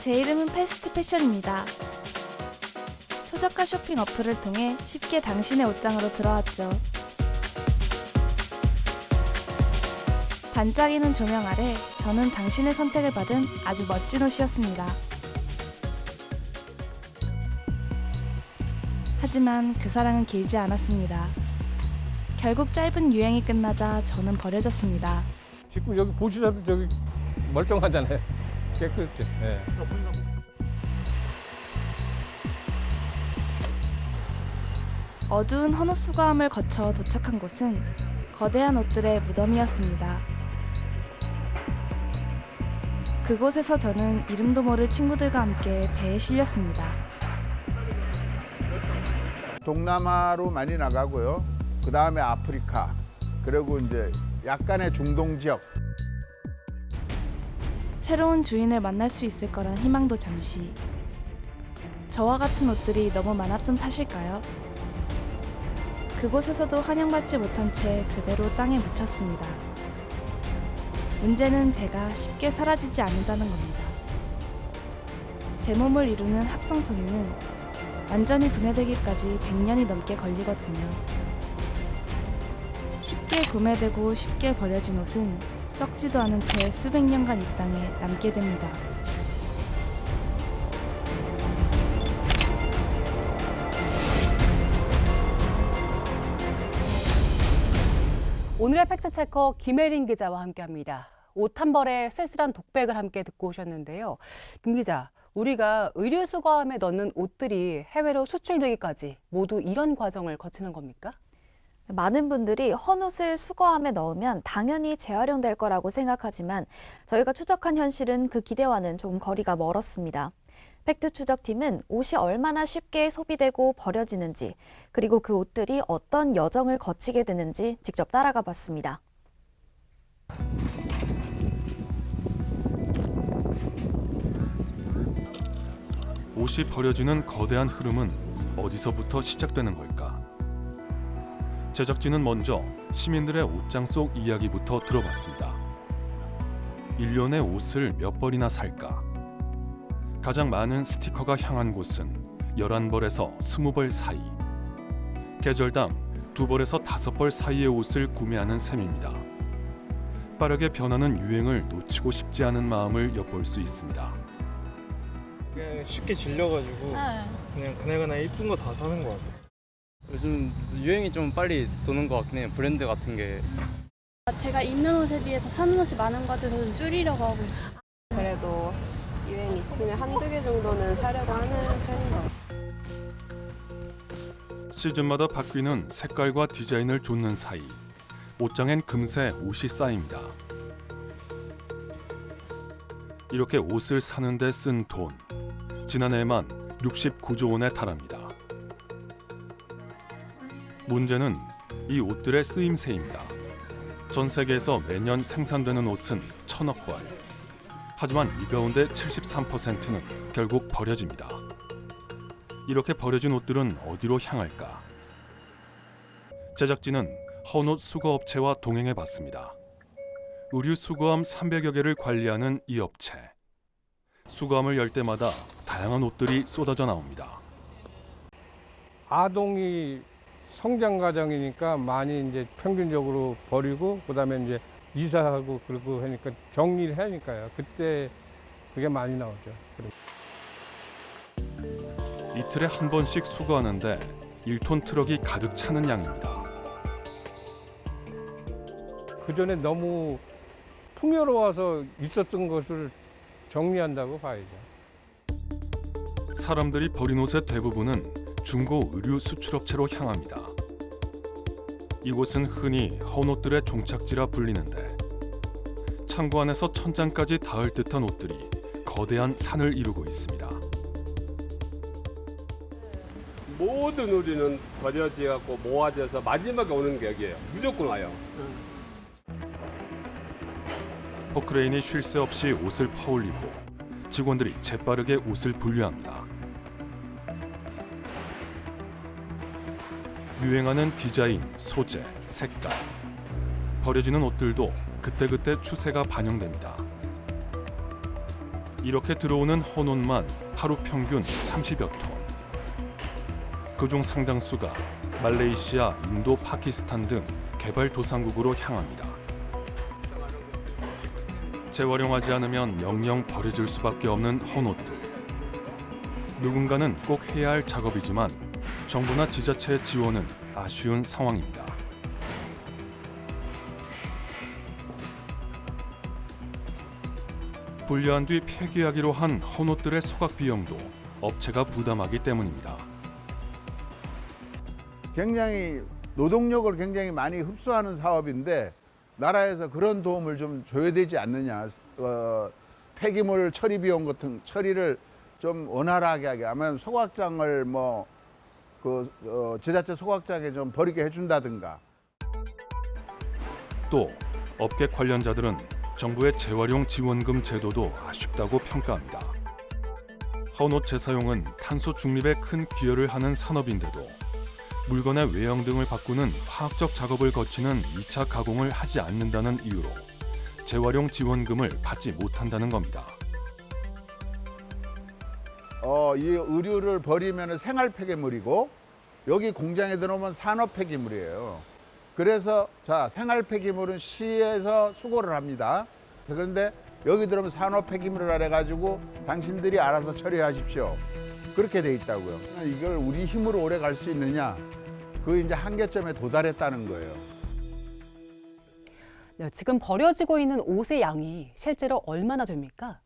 제 이름은 패스트 패션입니다. 초저가 쇼핑 어플을 통해 쉽게 당신의 옷장으로 들어왔죠. 반짝이는 조명 아래 저는 당신의 선택을 받은 아주 멋진 옷이었습니다. 하지만 그 사랑은 길지 않았습니다. 결국 짧은 유행이 끝나자 저는 버려졌습니다. 지금 여기 보시다도 저기 멀쩡하잖아요. 깨끗이. 네. 어두운 헌옷 수거함을 거쳐 도착한 곳은 거대한 옷들의 무덤이었습니다. 그곳에서 저는 이름도 모를 친구들과 함께 배에 실렸습니다. 동남아로 많이 나가고요. 그 다음에 아프리카, 그리고 이제 약간의 중동 지역. 새로운 주인을 만날 수 있을 거란 희망도 잠시. 저와 같은 옷들이 너무 많았던 탓일까요? 그곳에서도 환영받지 못한 채 그대로 땅에 묻혔습니다. 문제는 제가 쉽게 사라지지 않는다는 겁니다. 제 몸을 이루는 합성 섬유는 완전히 분해되기까지 100년이 넘게 걸리거든요. 쉽게 구매되고 쉽게 버려진 옷은 썩지도 않은 채 수백 년간 이 땅에 남게 됩니다. 오늘의 팩트체커 김혜린 기자와 함께합니다. 옷 한 벌에 쓸쓸한 독백을 함께 듣고 오셨는데요. 김 기자, 우리가 의류 수거함에 넣는 옷들이 해외로 수출되기까지 모두 이런 과정을 거치는 겁니까? 많은 분들이 헌옷을 수거함에 넣으면 당연히 재활용될 거라고 생각하지만 저희가 추적한 현실은 그 기대와는 조금 거리가 멀었습니다. 팩트 추적팀은 옷이 얼마나 쉽게 소비되고 버려지는지, 그리고 그 옷들이 어떤 여정을 거치게 되는지 직접 따라가 봤습니다. 옷이 버려지는 거대한 흐름은 어디서부터 시작되는 걸까? 제작진은 먼저 시민들의 옷장 속 이야기부터 들어봤습니다. 1년에 옷을 몇 벌이나 살까? 가장 많은 스티커가 향한 곳은 11벌에서 20벌 사이. 계절당 2벌에서 5벌 사이의 옷을 구매하는 셈입니다. 빠르게 변하는 유행을 놓치고 싶지 않은 마음을 엿볼 수 있습니다. 그냥 쉽게 질려가지고 그냥 그날그날 이쁜 거 다 사는 것 같아요. 요즘 유행이 좀 빨리 도는 것 같긴 해요. 브랜드 같은 게. 제가 입는 옷에 비해서 사는 옷이 많은 것 같아서 좀 줄이려고 하고 있어요. 그래도 유행 있으면 한두 개 정도는 사려고 하는 편인 것 같아요. 시즌마다 바뀌는 색깔과 디자인을 좇는 사이 옷장엔 금세 옷이 쌓입니다. 이렇게 옷을 사는 데 쓴 돈, 지난해에만 69조 원에 달합니다. 문제는 이 옷들의 쓰임새입니다. 전 세계에서 매년 생산되는 옷은 1000억 벌. 하지만 이 가운데 73%는 결국 버려집니다. 이렇게 버려진 옷들은 어디로 향할까? 제작진은 헌옷 수거업체와 동행해 봤습니다. 의류 수거함 300여 개를 관리하는 이 업체. 수거함을 열 때마다 다양한 옷들이 쏟아져 나옵니다. 아동이 성장 과정이니까 많이 이제 평균적으로 버리고 그다음에 이제 이사하고 그러고 하니까 정리를 하니까요. 그때 그게 많이 나오죠. 이틀에 한 번씩 수거하는데 1톤 트럭이 가득 차는 양입니다. 그전에 너무 풍요로워서 있었던 것을 정리한다고 봐야죠. 사람들이 버린 옷의 대부분은 중고 의류 수출업체로 향합니다. 이곳은 흔히 헌옷들의 종착지라 불리는데 창고 안에서 천장까지 닿을 듯한 옷들이 거대한 산을 이루고 있습니다. 모든 의류는 버려져갖고 모아져서 마지막에 오는 게 여기예요. 무조건 와요. 포크레인이 쉴 새 없이 옷을 퍼올리고 직원들이 재빠르게 옷을 분류합니다. 유행하는 디자인, 소재, 색깔. 버려지는 옷들도 그때그때 추세가 반영됩니다. 이렇게 들어오는 헌옷만 하루 평균 30여 톤. 그중 상당수가 말레이시아, 인도, 파키스탄 등 개발도상국으로 향합니다. 재활용하지 않으면 영영 버려질 수밖에 없는 헌옷들. 누군가는 꼭 해야 할 작업이지만 정부나 지자체의 지원은 아쉬운 상황입니다. 분리한 뒤 폐기하기로 한 헌옷들의 소각 비용도 업체가 부담하기 때문입니다. 굉장히 노동력을 굉장히 많이 흡수하는 사업인데 나라에서 그런 도움을 좀 줘야 되지 않느냐. 폐기물 처리 비용 같은 처리를 좀 원활하게 하게 하면 소각장을 지자체 소각장에 좀 버리게 해준다든가. 또 업계 관련자들은 정부의 재활용 지원금 제도도 아쉽다고 평가합니다. 헌옷 재사용은 탄소 중립에 큰 기여를 하는 산업인데도 물건의 외형 등을 바꾸는 화학적 작업을 거치는 2차 가공을 하지 않는다는 이유로 재활용 지원금을 받지 못한다는 겁니다. 이 의류를 버리면 생활 폐기물이고 여기 공장에 들어오면 산업 폐기물이에요. 그래서 자, 생활 폐기물은 시에서 수거를 합니다. 그런데 여기 들어오면 산업 폐기물이라 해가지고 당신들이 알아서 처리하십시오. 그렇게 돼 있다고요. 이걸 우리 힘으로 오래 갈 수 있느냐? 그 이제 한계점에 도달했다는 거예요. 네, 지금 버려지고 있는 옷의 양이 실제로 얼마나 됩니까?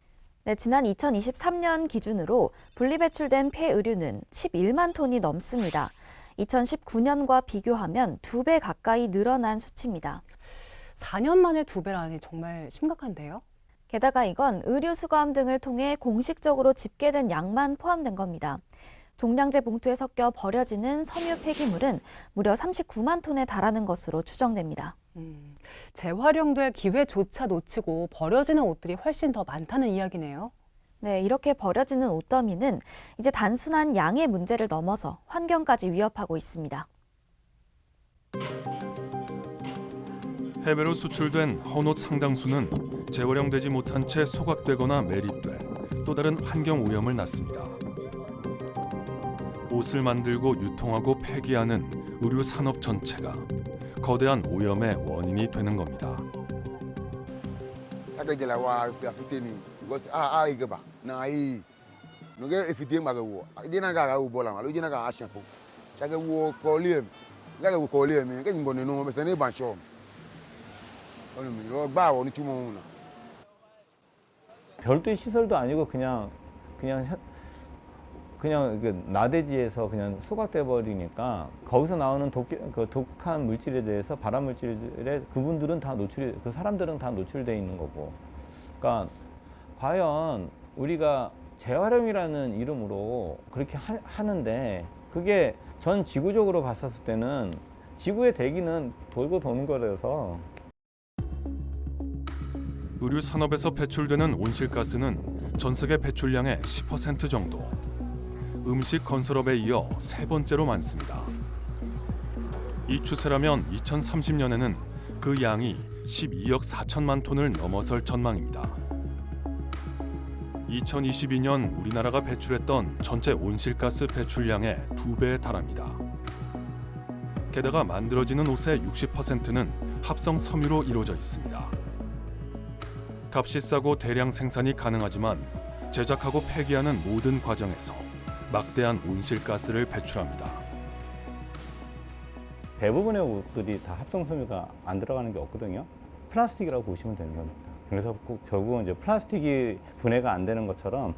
네, 지난 2023년 기준으로 분리배출된 폐의류는 11만 톤이 넘습니다. 2019년과 비교하면 2배 가까이 늘어난 수치입니다. 4년 만에 2배라니 정말 심각한데요? 게다가 이건 의류 수거함 등을 통해 공식적으로 집계된 양만 포함된 겁니다. 종량제 봉투에 섞여 버려지는 섬유 폐기물은 무려 39만 톤에 달하는 것으로 추정됩니다. 재활용될 기회조차 놓치고 버려지는 옷들이 훨씬 더 많다는 이야기네요. 네, 이렇게 버려지는 옷더미는 이제 단순한 양의 문제를 넘어서 환경까지 위협하고 있습니다. 해외로 수출된 헌옷 상당수는 재활용되지 못한 채 소각되거나 매립돼 또 다른 환경 오염을 낳습니다. 옷을 만들고 유통하고 폐기하는 의류 산업 전체가 거대한 오염의 원인이 되는 겁니다. 별도의 시설도 아니고 그냥 나대지에서 그냥 소각돼 버리니까 거기서 나오는 독한 물질에 대해서 발암 물질에 그분들은 다 그 사람들은 다 노출돼 있는 거고. 그러니까 과연 우리가 재활용이라는 이름으로 그렇게 하는데 그게 전 지구적으로 봤었을 때는 지구의 대기는 돌고 도는 거라서. 의류 산업에서 배출되는 온실가스는 전 세계 배출량의 10% 정도. 음식 건설업에 이어 세 번째로 많습니다. 이 추세라면 2030년에는 그 양이 12억 4천만 톤을 넘어설 전망입니다. 2022년 우리나라가 배출했던 전체 온실가스 배출량의 2배에 달합니다. 게다가 만들어지는 옷의 60%는 합성 섬유로 이루어져 있습니다. 값이 싸고 대량 생산이 가능하지만 제작하고 폐기하는 모든 과정에서 막대한 온실가스를 배출합니다. 대부분의 옷들이 다 합성 섬유가 안 들어가는 게 없거든요. 플라스틱이라고 보시면 되는 겁니다. 그래서 결국은 이제 플라스틱이 분해가 안 되는 것처럼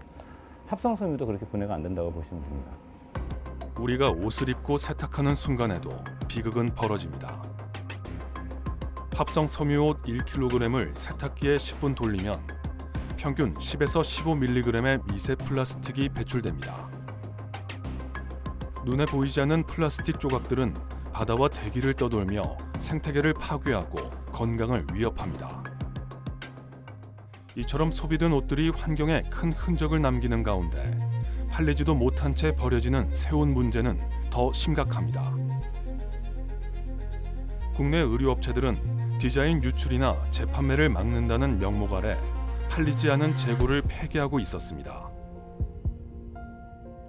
합성 섬유도 그렇게 분해가 안 된다고 보시면 됩니다. 우리가 옷을 입고 세탁하는 순간에도 비극은 벌어집니다. 합성 섬유 옷 1kg을 세탁기에 10분 돌리면 평균 10에서 15mg의 미세 플라스틱이 배출됩니다. 눈에 보이지 않는 플라스틱 조각들은 바다와 대기를 떠돌며 생태계를 파괴하고 건강을 위협합니다. 이처럼 소비된 옷들이 환경에 큰 흔적을 남기는 가운데 팔리지도 못한 채 버려지는 새 옷 문제는 더 심각합니다. 국내 의류업체들은 디자인 유출이나 재판매를 막는다는 명목 아래 팔리지 않은 재고를 폐기하고 있었습니다.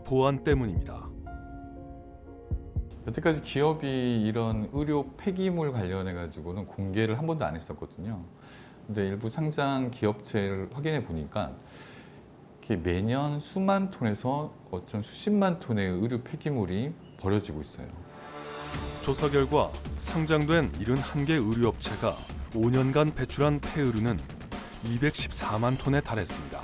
보안 때문입니다. 여태까지 기업이 이런 의료 폐기물 관련해 가지고는 공개를 한 번도 안 했었거든요. 근데 일부 상장 기업체를 확인해 보니까 매년 수만 톤에서 어쩜 수십만 톤의 의료 폐기물이 버려지고 있어요. 조사 결과 상장된 71개 의료업체가 5년간 배출한 폐의류는 214만 톤에 달했습니다.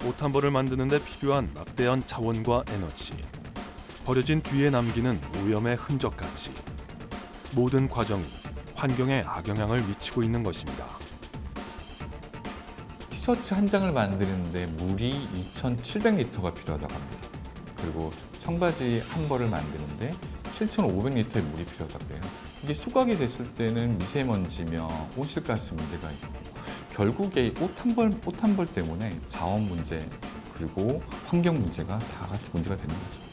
옷 한 벌을 만드는 데 필요한 막대한 자원과 에너지, 버려진 뒤에 남기는 오염의 흔적까지 모든 과정이 환경에 악영향을 미치고 있는 것입니다. 티셔츠 한 장을 만드는데 물이 2,700리터가 필요하다고 합니다. 그리고 청바지 한 벌을 만드는데 7,500리터의 물이 필요하다고 해요. 이게 소각이 됐을 때는 미세먼지며 온실가스 문제가 있고 결국에 옷 한 벌 때문에 자원 문제 그리고 환경 문제가 다 같이 문제가 되는 거죠.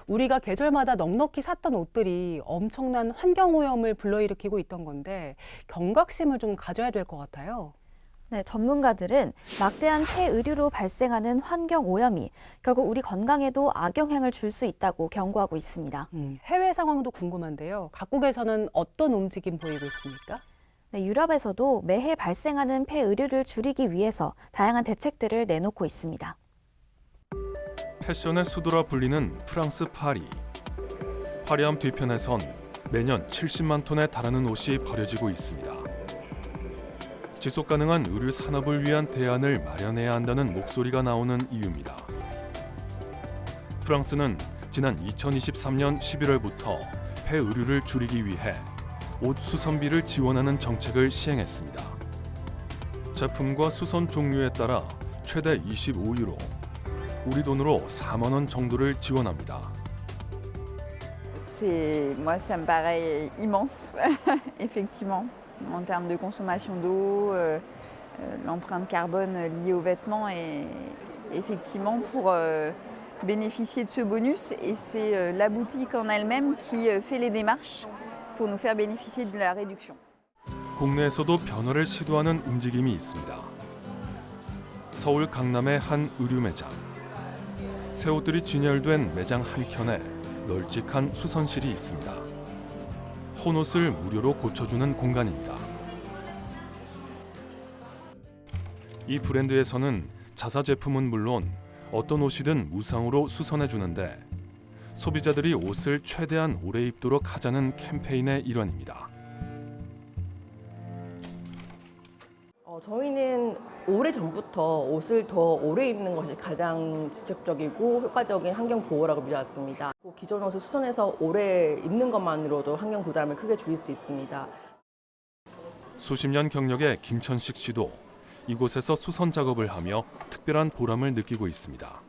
우리가 계절마다 넉넉히 샀던 옷들이 엄청난 환경오염을 불러일으키고 있던 건데 경각심을 좀 가져야 될 것 같아요. 네, 전문가들은 막대한 폐의류로 발생하는 환경 오염이 결국 우리 건강에도 악영향을 줄 수 있다고 경고하고 있습니다. 해외 상황도 궁금한데요. 각국에서는 어떤 움직임 보이고 있습니까? 네, 유럽에서도 매해 발생하는 폐의류를 줄이기 위해서 다양한 대책들을 내놓고 있습니다. 패션의 수도라 불리는 프랑스 파리. 화려함 뒤편에선 매년 70만 톤에 달하는 옷이 버려지고 있습니다. 지속 가능한 의류 산업을 위한 대안을 마련해야 한다는 목소리가 나오는 이유입니다. 프랑스는 지난 2023년 11월부터 폐의류를 줄이기 위해 옷 수선비를 지원하는 정책을 시행했습니다. 제품과 수선 종류에 따라 최대 25유로, 우리 돈으로 4만 원 정도를 지원합니다. Moi, ça me paraît immense, effectivement, en termes de consommation d'eau, l'empreinte carbone liée aux vêtements est effectivement pour bénéficier de ce bonus. Et c'est la boutique en elle-même qui fait les démarches pour nous faire bénéficier de la réduction. 국내에서도 변화를 시도하는 움직임이 있습니다. 서울 강남의 한 의류 매장. 새 옷들이 진열된 매장 한켠에 널찍한 수선실이 있습니다. 혼옷을 무료로 고쳐주는 공간입니다. 이 브랜드에서는 자사 제품은 물론 어떤 옷이든 무상으로 수선해주는데 소비자들이 옷을 최대한 오래 입도록 하자는 캠페인의 일환입니다. 저희는 오래전부터 옷을 더 오래 입는 것이 가장 직접적이고 효과적인 환경 보호라고 믿어왔습니다. 기존 옷을 수선해서 오래 입는 것만으로도 환경 부담을 크게 줄일 수 있습니다. 수십 년 경력의 김천식 씨도 이곳에서 수선 작업을 하며 특별한 보람을 느끼고 있습니다.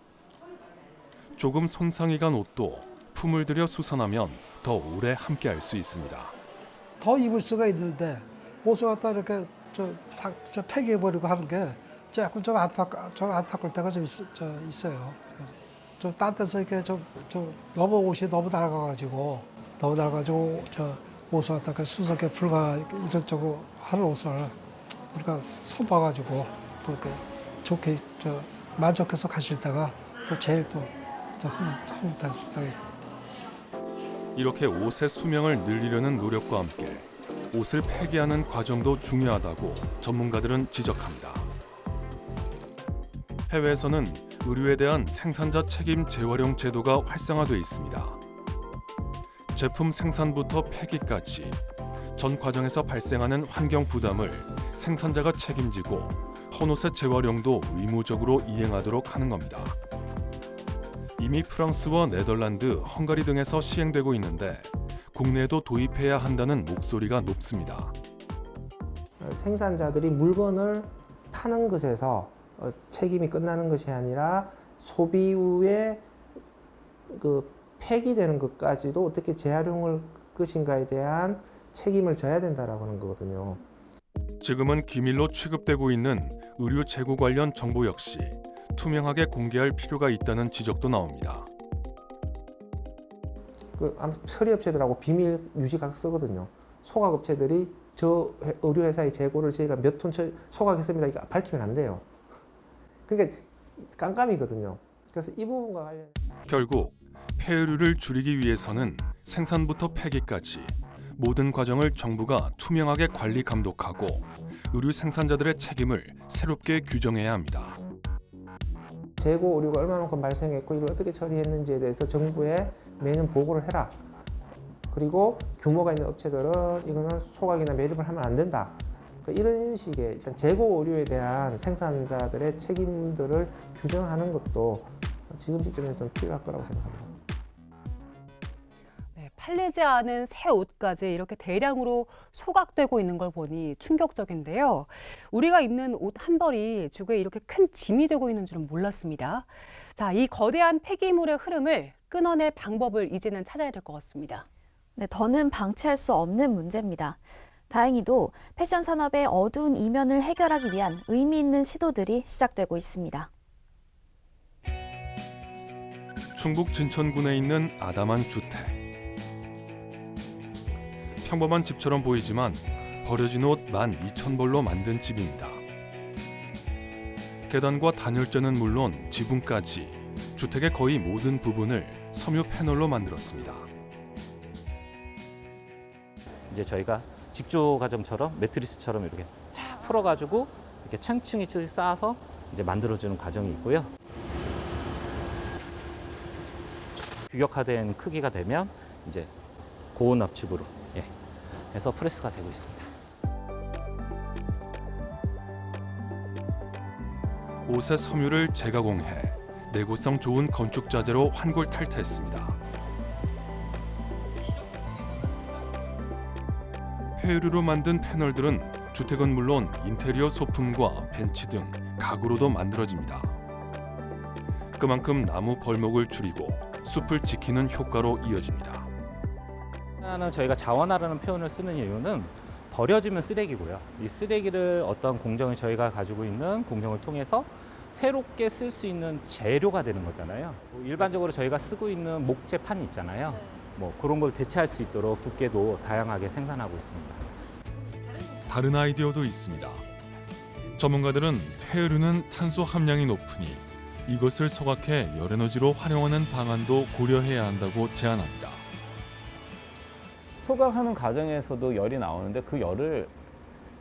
조금 손상이 간 옷도 품을 들여 수선하면 더 오래 함께할 수 있습니다. 더 입을 수가 있는데 옷을 갖다 이렇게 저 폐기해버리고 하는 게 조금 좀 안타까울 때가 좀 있어요. 좀 딴 데서 이렇게 너무 옷이 너무 낡아가지고 저 옷을 갖다가 수석에 불과 이런저런 하는 옷을 우리가 손봐가지고 또 이렇게 좋게 만족해서 가실 때가 또 제일 또 흐뭇하다. 이렇게 옷의 수명을 늘리려는 노력과 함께 옷을 폐기하는 과정도 중요하다고 전문가들은 지적합니다. 해외에서는 의류에 대한 생산자 책임 재활용 제도가 활성화돼 있습니다. 제품 생산부터 폐기까지 전 과정에서 발생하는 환경 부담을 생산자가 책임지고 헌옷의 재활용도 의무적으로 이행하도록 하는 겁니다. 이미 프랑스와 네덜란드, 헝가리 등에서 시행되고 있는데 국내에도 도입해야 한다는 목소리가 높습니다. 생산자들이 물건을 파는 것에서 책임이 끝나는 것이 아니라 소비 후에 폐기되는 것까지도 어떻게 재활용할 것인가에 대한 책임을 져야 된다라고 하는 거거든요. 지금은 기밀로 취급되고 있는 의류 재고 관련 정보 역시 투명하게 공개할 필요가 있다는 지적도 나옵니다. 처리업체들하고 비밀 유지각 쓰거든요. 소각업체들이 저 의류 회사의 재고를 저희가 몇 톤 소각했습니다. 이거 밝히면 안 돼요. 그러니까 깜깜이거든요. 그래서 이 부분과 관련 결국 폐유류를 줄이기 위해서는 생산부터 폐기까지 모든 과정을 정부가 투명하게 관리 감독하고 의류 생산자들의 책임을 새롭게 규정해야 합니다. 재고 오류가 얼마만큼 발생했고 이걸 어떻게 처리했는지에 대해서 정부에 매년 보고를 해라. 그리고 규모가 있는 업체들은 이거는 소각이나 매립을 하면 안 된다. 이런 식의 일단 재고 오류에 대한 생산자들의 책임들을 규정하는 것도 지금 시점에서는 필요할 거라고 생각합니다. 네, 팔리지 않은 새 옷까지 이렇게 대량으로 소각되고 있는 걸 보니 충격적인데요. 우리가 입는 옷 한 벌이 주거에 이렇게 큰 짐이 되고 있는 줄은 몰랐습니다. 자, 이 거대한 폐기물의 흐름을 끊어낼 방법을 이제는 찾아야 될 것 같습니다. 네, 더는 방치할 수 없는 문제입니다. 다행히도 패션 산업의 어두운 이면을 해결하기 위한 의미 있는 시도들이 시작되고 있습니다. 충북 진천군에 있는 아담한 주택. 평범한 집처럼 보이지만 버려진 옷 12,000벌로 만든 집입니다. 계단과 단열재는 물론 지붕까지 주택의 거의 모든 부분을 섬유 패널로 만들었습니다. 이제 저희가 직조 과정처럼 매트리스처럼 이렇게 쫙 풀어가지고 이렇게 층층이 쌓아서 이제 만들어주는 과정이 있고요. 규격화된 크기가 되면 이제 고온 압축으로 해서 프레스가 되고 있습니다. 옷의 섬유를 재가공해 내구성 좋은 건축 자재로 환골 탈퇴했습니다. 폐유류로 만든 패널들은 주택은 물론 인테리어 소품과 벤치 등 가구로도 만들어집니다. 그만큼 나무 벌목을 줄이고 숲을 지키는 효과로 이어집니다. 하나는 저희가 자원화라는 표현을 쓰는 이유는 버려지면 쓰레기고요. 이 쓰레기를 어떤 공정을 저희가 가지고 있는 공정을 통해서 새롭게 쓸 수 있는 재료가 되는 거잖아요. 일반적으로 저희가 쓰고 있는 목재판 있잖아요. 뭐 그런 걸 대체할 수 있도록 두께도 다양하게 생산하고 있습니다. 다른 아이디어도 있습니다. 전문가들은 폐유류는 탄소 함량이 높으니 이것을 소각해 열에너지로 활용하는 방안도 고려해야 한다고 제안합니다. 소각하는 과정에서도 열이 나오는데 그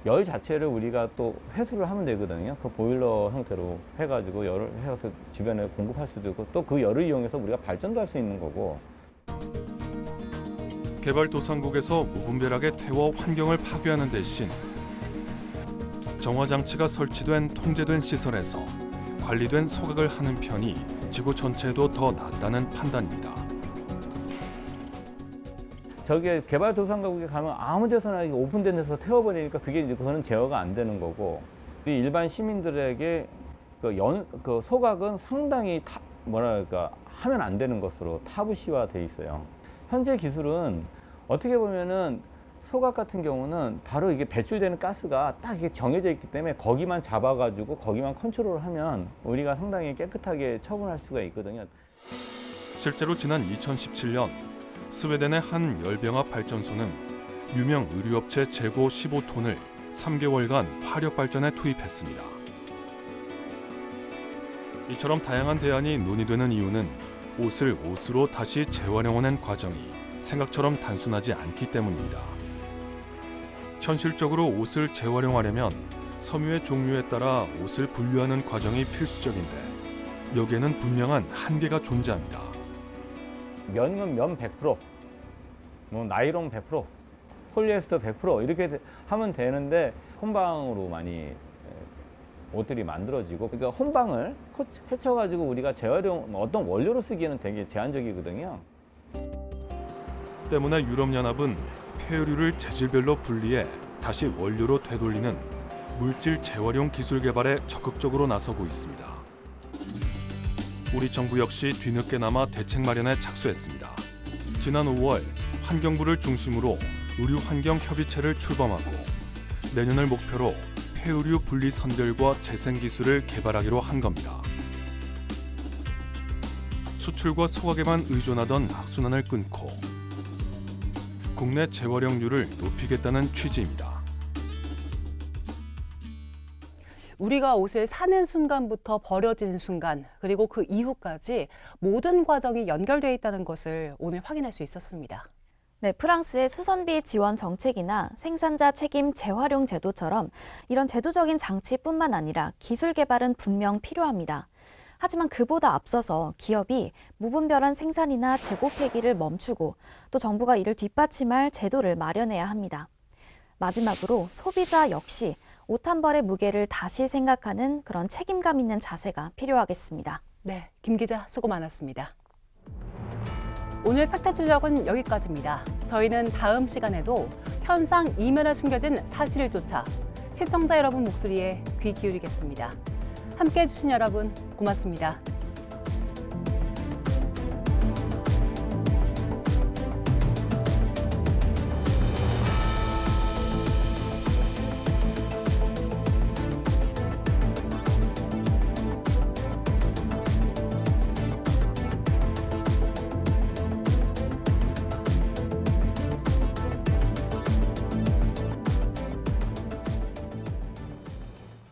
열 자체를 우리가 또 회수를 하면 되거든요. 그 보일러 형태로 해가지고 열을 해서 주변에 공급할 수도 있고 또 그 열을 이용해서 우리가 발전도 할 수 있는 거고. 개발도상국에서 무분별하게 태워 환경을 파괴하는 대신 정화 장치가 설치된 통제된 시설에서 관리된 소각을 하는 편이 지구 전체에도 더 낫다는 판단입니다. 저게 개발도상국에 가면 아무 데서나 오픈된 데서 태워버리니까 그게 이제 그거는 제어가 안 되는 거고, 우리 일반 시민들에게 그 소각은 상당히 하면 안 되는 것으로 타부시화돼 있어요. 현재 기술은 어떻게 보면은 소각 같은 경우는 바로 이게 배출되는 가스가 딱 이게 정해져 있기 때문에 거기만 잡아가지고 거기만 컨트롤을 하면 우리가 상당히 깨끗하게 처분할 수가 있거든요. 실제로 지난 2017년 스웨덴의 한 열병합 발전소는 유명 의류업체 재고 15톤을 3개월간 화력 발전에 투입했습니다. 이처럼 다양한 대안이 논의되는 이유는 옷을 옷으로 다시 재활용하는 과정이 생각처럼 단순하지 않기 때문입니다. 현실적으로 옷을 재활용하려면 섬유의 종류에 따라 옷을 분류하는 과정이 필수적인데 여기에는 분명한 한계가 존재합니다. 면은 면 100%, 뭐 나이론 100%, 폴리에스터 100% 이렇게 하면 되는데 혼방으로 많이 옷들이 만들어지고, 그러니까 혼방을 헤쳐가지고 우리가 재활용 어떤 원료로 쓰기에는 되게 제한적이거든요. 때문에 유럽연합은 폐유류를 재질별로 분리해 다시 원료로 되돌리는 물질 재활용 기술 개발에 적극적으로 나서고 있습니다. 우리 정부 역시 뒤늦게나마 대책 마련에 착수했습니다. 지난 5월 환경부를 중심으로 의류환경협의체를 출범하고 내년을 목표로 폐유류 분리 선별과 재생 기술을 개발하기로 한 겁니다. 수출과 소각에만 의존하던 악순환을 끊고 국내 재활용률을 높이겠다는 취지입니다. 우리가 옷을 사는 순간부터 버려지는 순간, 그리고 그 이후까지 모든 과정이 연결되어 있다는 것을 오늘 확인할 수 있었습니다. 네, 프랑스의 수선비 지원 정책이나 생산자 책임 재활용 제도처럼 이런 제도적인 장치뿐만 아니라 기술 개발은 분명 필요합니다. 하지만 그보다 앞서서 기업이 무분별한 생산이나 재고 폐기를 멈추고 또 정부가 이를 뒷받침할 제도를 마련해야 합니다. 마지막으로 소비자 역시 옷 한 벌의 무게를 다시 생각하는 그런 책임감 있는 자세가 필요하겠습니다. 네, 김 기자 수고 많았습니다. 오늘 팩트 추적은 여기까지입니다. 저희는 다음 시간에도 현상 이면에 숨겨진 사실을 쫓아 시청자 여러분 목소리에 귀 기울이겠습니다. 함께해 주신 여러분 고맙습니다.